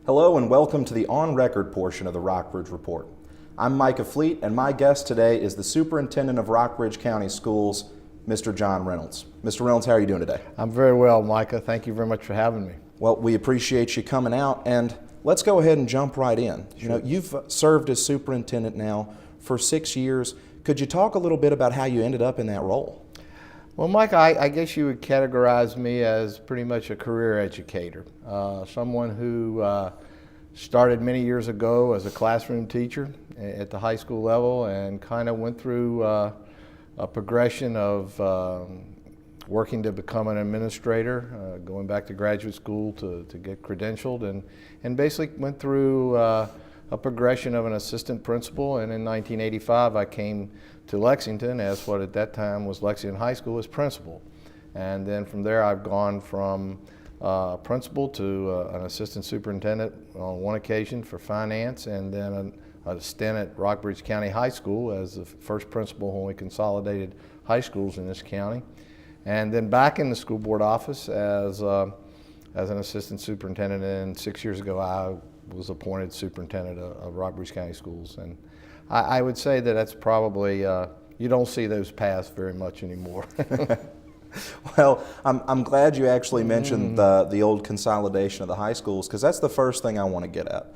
Hello and welcome to the on-record portion of the Rockbridge Report. I'm Micah Fleet, and my guest today is the Superintendent of Rockbridge County Schools, Mr. John Reynolds. Mr. Reynolds, how are you doing today? I'm very well, Micah. Thank you very much for having me. Well, we appreciate you coming out, and let's go ahead and jump right in. Sure. You know, you've served as superintendent now for 6 years. Could you talk a little bit about how you ended up in that role? Well, Micah, I guess you would categorize me as pretty much a career educator, someone who started many years ago as a classroom teacher at the high school level and kind of went through a progression of working to become an administrator, going back to graduate school to get credentialed, and basically went through a progression of an assistant principal, and in 1985 I came to Lexington as what at that time was Lexington High School as principal. And then from there I've gone from principal to an assistant superintendent on one occasion for finance, and then a stint at Rockbridge County High School as the first principal when we consolidated high schools in this county. And then back in the school board office as an assistant superintendent, and 6 years ago I was appointed superintendent of Rockbridge County Schools. And I would say that that's probably, you don't see those paths very much anymore. Well, I'm glad you actually mentioned the old consolidation of the high schools, because that's the first thing I want to get at.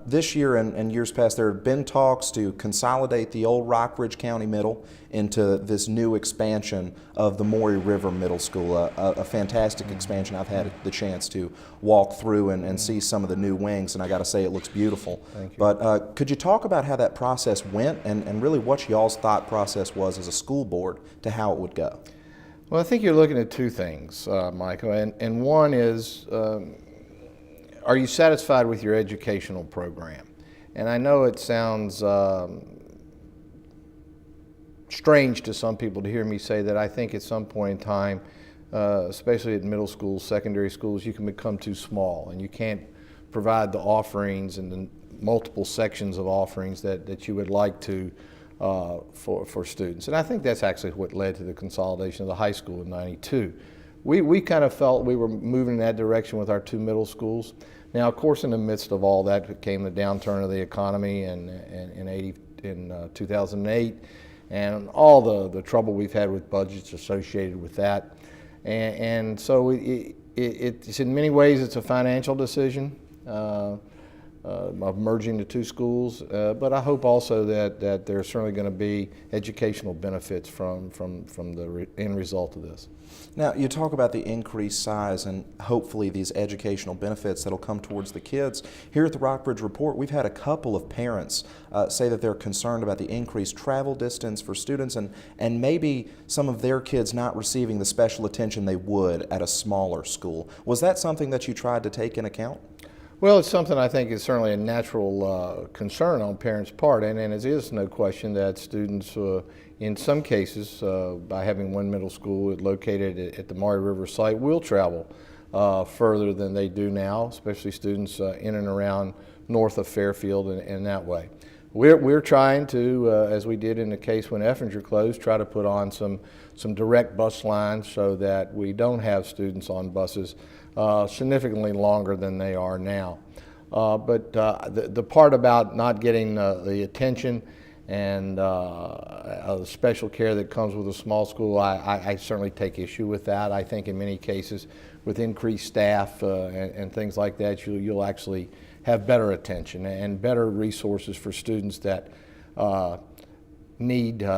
This year and years past, there have been talks to consolidate the old Rockbridge County Middle into this new expansion of the Maury River Middle School, a fantastic expansion. I've had the chance to walk through and see some of the new wings, and I got to say it looks beautiful. Thank you. But could you talk about how that process went and really what y'all's thought process was as a school board to how it would go? Well, I think you're looking at two things, Michael, and one is, are you satisfied with your educational program? And I know it sounds strange to some people to hear me say that. I think at some point in time, especially at middle schools, secondary schools, you can become too small and you can't provide the offerings and the multiple sections of offerings that you would like to for students. And I think that's actually what led to the consolidation of the high school in '92. We kind of felt we were moving in that direction with our two middle schools. Now, of course, in the midst of all that came the downturn of the economy in 2008, and all the trouble we've had with budgets associated with that. And so it's in many ways it's a financial decision of merging the two schools, but I hope also that there's certainly going to be educational benefits from the end result of this. Now, you talk about the increased size and hopefully these educational benefits that'll come towards the kids. Here at the Rockbridge Report, we've had a couple of parents say that they're concerned about the increased travel distance for students and maybe some of their kids not receiving the special attention they would at a smaller school. Was that something that you tried to take in account? Well, it's something I think is certainly a natural concern on parents' part, and it is no question that students, in some cases, by having one middle school located at the Maury River site, will travel further than they do now, especially students in and around north of Fairfield in that way. We're trying to, as we did in the case when Effinger closed, try to put on some direct bus lines so that we don't have students on buses significantly longer than they are now. But the part about not getting the attention and the special care that comes with a small school, I certainly take issue with that. I think in many cases with increased staff and things like that, you'll actually have better attention and better resources for students that need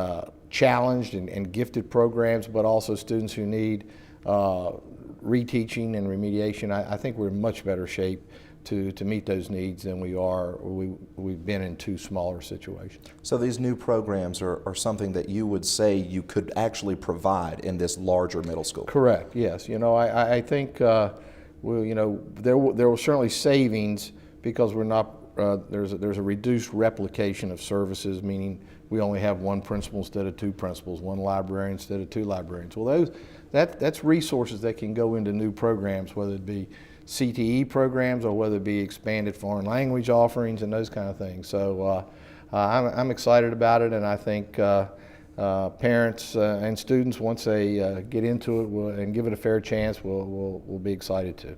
challenged and gifted programs, but also students who need reteaching and remediation. I think we're in much better shape to meet those needs than we've been in two smaller situations. So these new programs are something that you would say you could actually provide in this larger middle school? Correct, yes. You know, I think there were certainly savings because we're not, there's a reduced replication of services, meaning we only have one principal instead of two principals, one librarian instead of two librarians. Well, that's resources that can go into new programs, whether it be CTE programs or whether it be expanded foreign language offerings and those kind of things. So I'm excited about it, and I think parents and students, once they get into it and give it a fair chance, will be excited too.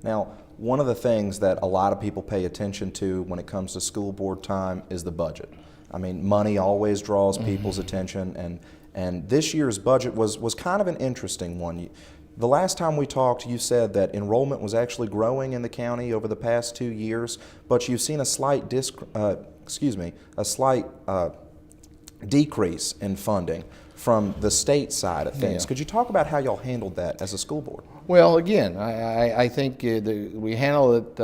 Now, one of the things that a lot of people pay attention to when it comes to school board time is the budget. I mean, money always draws people's attention, and this year's budget was kind of an interesting one. The last time we talked, you said that enrollment was actually growing in the county over the past 2 years, but you've seen a slight decrease in funding from the state side of things. Yeah. Could you talk about how y'all handled that as a school board? Well, again, I think we handle it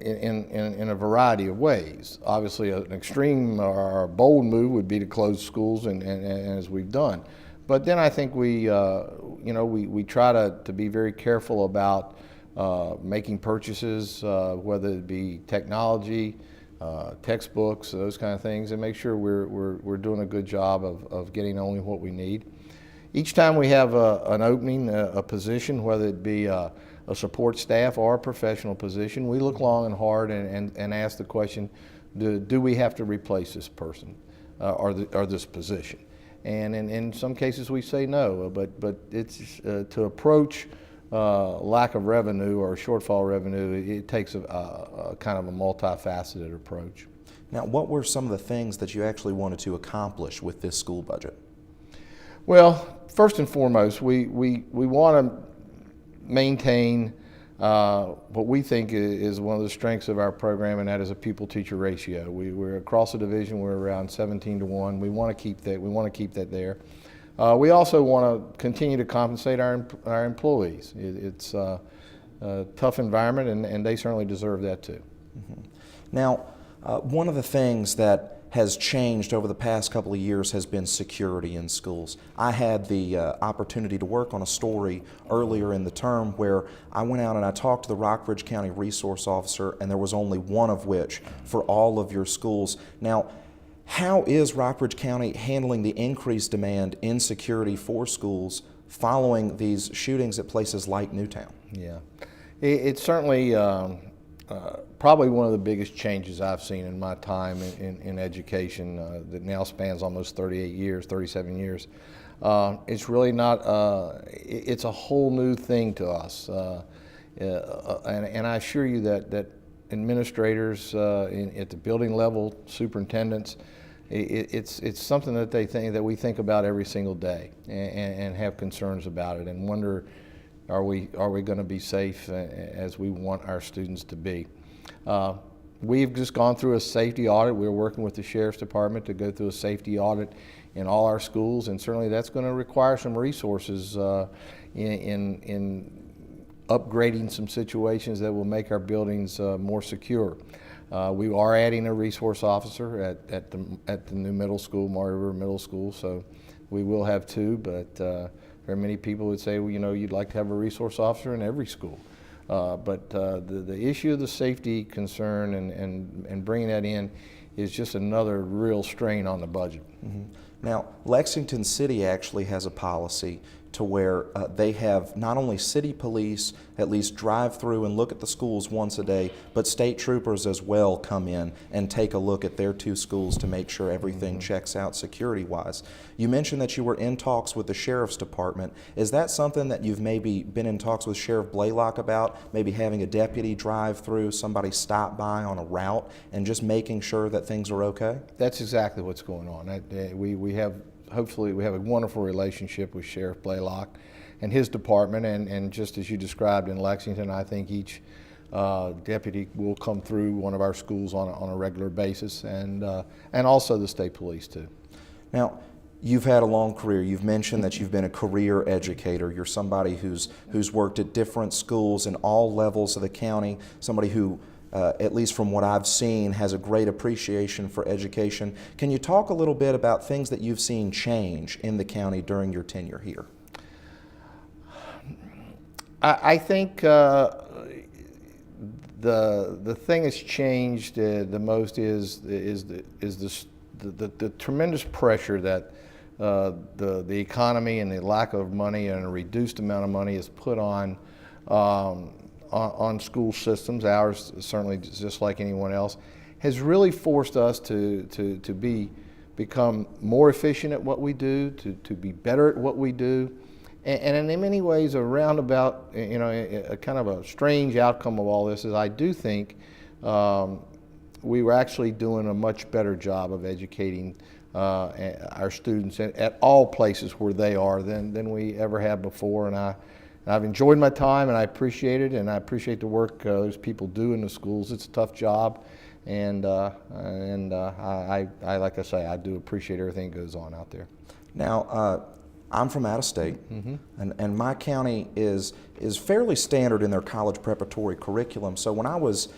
in a variety of ways. Obviously, an extreme or a bold move would be to close schools, and as we've done. But then I think we try to be very careful about making purchases, whether it be technology, textbooks, those kind of things, and make sure we're doing a good job of getting only what we need. Each time we have an opening, a position, whether it be a support staff or a professional position, we look long and hard and ask the question, do we have to replace this person or this position? And in some cases we say no, but it's to approach lack of revenue or shortfall revenue, it takes a kind of a multifaceted approach. Now, what were some of the things that you actually wanted to accomplish with this school budget? Well, first and foremost, we want to maintain what we think is one of the strengths of our program, and that is a pupil-teacher ratio. We're across the division, we're around 17-1. We want to keep that. We want to keep that there. We also want to continue to compensate our employees. It's a tough environment, and they certainly deserve that too. Mm-hmm. Now, one of the things that has changed over the past couple of years has been security in schools. I had the opportunity to work on a story earlier in the term where I went out and I talked to the Rockbridge County resource officer, and there was only one of which for all of your schools. Now, how is Rockbridge County handling the increased demand in security for schools following these shootings at places like Newtown? Yeah, it's certainly probably one of the biggest changes I've seen in my time in education that now spans almost 38 years, 37 years. It's really not, it's a whole new thing to us. And I assure you that administrators at the building level, superintendents, it's something that we think about every single day and have concerns about it and wonder, are we going to be safe as we want our students to be? We've just gone through a safety audit. We're working with the Sheriff's Department to go through a safety audit in all our schools, and certainly that's going to require some resources in upgrading some situations that will make our buildings more secure. We are adding a resource officer at the new middle school, Maury River Middle School, so we will have two, but very many people would say, well, you know, you'd like to have a resource officer in every school. But the issue of the safety concern and bringing that in is just another real strain on the budget. Mm-hmm. Now, Lexington City actually has a policy to where they have not only city police at least drive through and look at the schools once a day, but state troopers as well come in and take a look at their two schools to make sure everything checks out security-wise. You mentioned that you were in talks with the Sheriff's Department. Is that something that you've maybe been in talks with Sheriff Blaylock about, maybe having a deputy drive through, somebody stop by on a route, and just making sure that things are okay? That's exactly what's going on. Hopefully we have a wonderful relationship with Sheriff Blaylock and his department, and just as you described in Lexington, I think each deputy will come through one of our schools on a regular basis, and also the state police too. Now, you've had a long career. You've mentioned that you've been a career educator. You're somebody who's worked at different schools in all levels of the county, somebody who at least from what I've seen, has a great appreciation for education. Can you talk a little bit about things that you've seen change in the county during your tenure here? I think the thing that's changed the most is the tremendous pressure that the economy and the lack of money and a reduced amount of money is put on school systems. Ours, certainly just like anyone else, has really forced us to become more efficient at what we do, to be better at what we do, And in many ways, a roundabout, you know, a kind of a strange outcome of all this is I do think we were actually doing a much better job of educating our students at all places where they are than we ever have before. And I've enjoyed my time, and I appreciate it, and I appreciate the work those people do in the schools. It's a tough job, and I like I say, I do appreciate everything that goes on out there. Now, I'm from out of state, and my county is fairly standard in their college preparatory curriculum. So when I was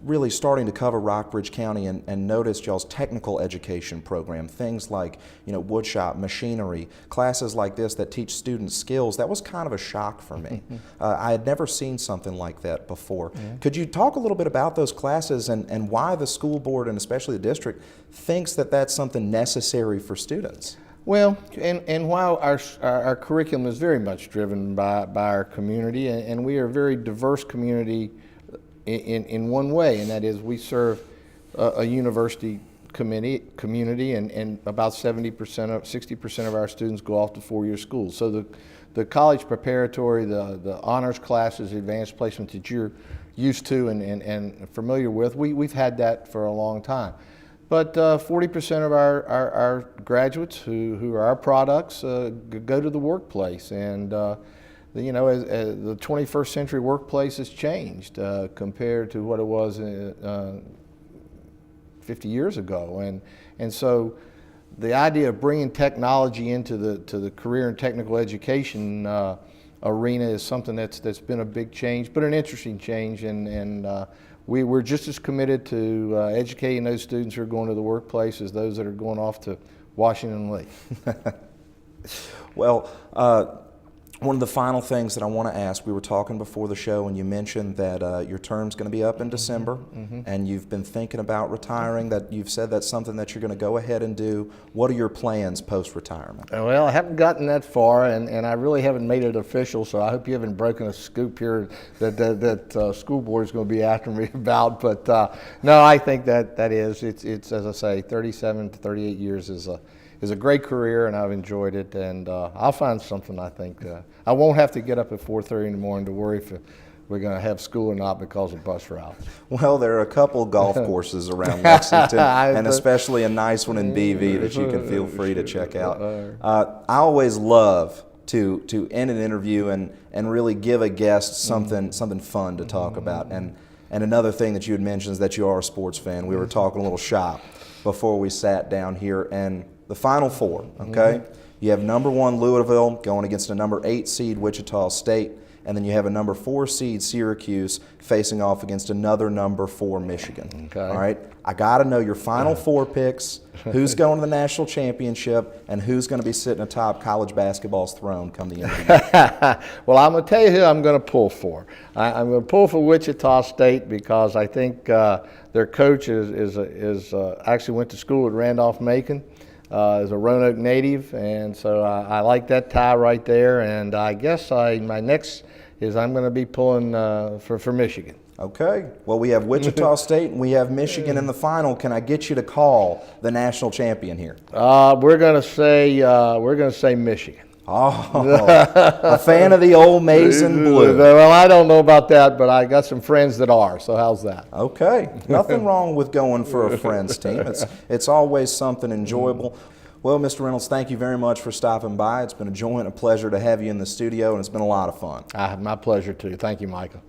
really starting to cover Rockbridge County and noticed y'all's technical education program, things like, you know, woodshop, machinery, classes like this that teach students skills, that was kind of a shock for me. I had never seen something like that before. Could you talk a little bit about those classes and why the school board, and especially the district, thinks that that's something necessary for students? Well, and while our curriculum is very much driven by our community, and we are a very diverse community in one way, and that is we serve a university community, and about 60% of our students go off to four-year schools. So the college preparatory, the honors classes, advanced placement that you're used to and familiar with, we've had that for a long time. But 40% of our graduates who are our products go to the workplace, and you know, as the 21st century workplace has changed compared to what it was 50 years ago, and so the idea of bringing technology into the career and technical education arena is something that's been a big change, but an interesting change, and we're just as committed to educating those students who are going to the workplace as those that are going off to Washington Lee. Well, one of the final things that I want to ask, we were talking before the show and you mentioned that your term's going to be up in December, and you've been thinking about retiring, that you've said that's something that you're going to go ahead and do. What are your plans post-retirement? Well, I haven't gotten that far, and I really haven't made it official, so I hope you haven't broken a scoop here that school board is going to be after me about. But no, I think that is, it's as I say, 37 to 38 years is a great career, and I've enjoyed it, and I'll find something. I think I won't have to get up at 4:30 in the morning to worry if we're going to have school or not because of bus routes. Well, there are a couple golf courses around Lexington, and especially a nice one in BV that you can feel free to check out. I always love to end an interview and really give a guest something fun to talk about. And another thing that you had mentioned is that you are a sports fan. We were talking a little shop before we sat down here, and the Final Four, okay? You have number 1 Louisville going against a number 8 seed Wichita State, and then you have a number 4 seed Syracuse facing off against another number 4 Michigan. Okay. All right? I got to know your Final Four picks, who's going to the national championship, and who's going to be sitting atop college basketball's throne come the end of the year. Well, I'm going to tell you who I'm going to pull for. I'm going to pull for Wichita State because I think their coach is actually went to school at Randolph-Macon. Is a Roanoke native, and so I like that tie right there. And I guess my next is I'm going to be pulling for Michigan. Okay. Well, we have Wichita State and we have Michigan in the final. Can I get you to call the national champion here? We're going to say Michigan. Oh, a fan of the old maize and blue. Well, I don't know about that, but I got some friends that are, so how's that? Okay. Nothing wrong with going for a friends team. It's always something enjoyable. Well, Mr. Reynolds, thank you very much for stopping by. It's been a joy and a pleasure to have you in the studio, and it's been a lot of fun. My pleasure, too. Thank you, Michael.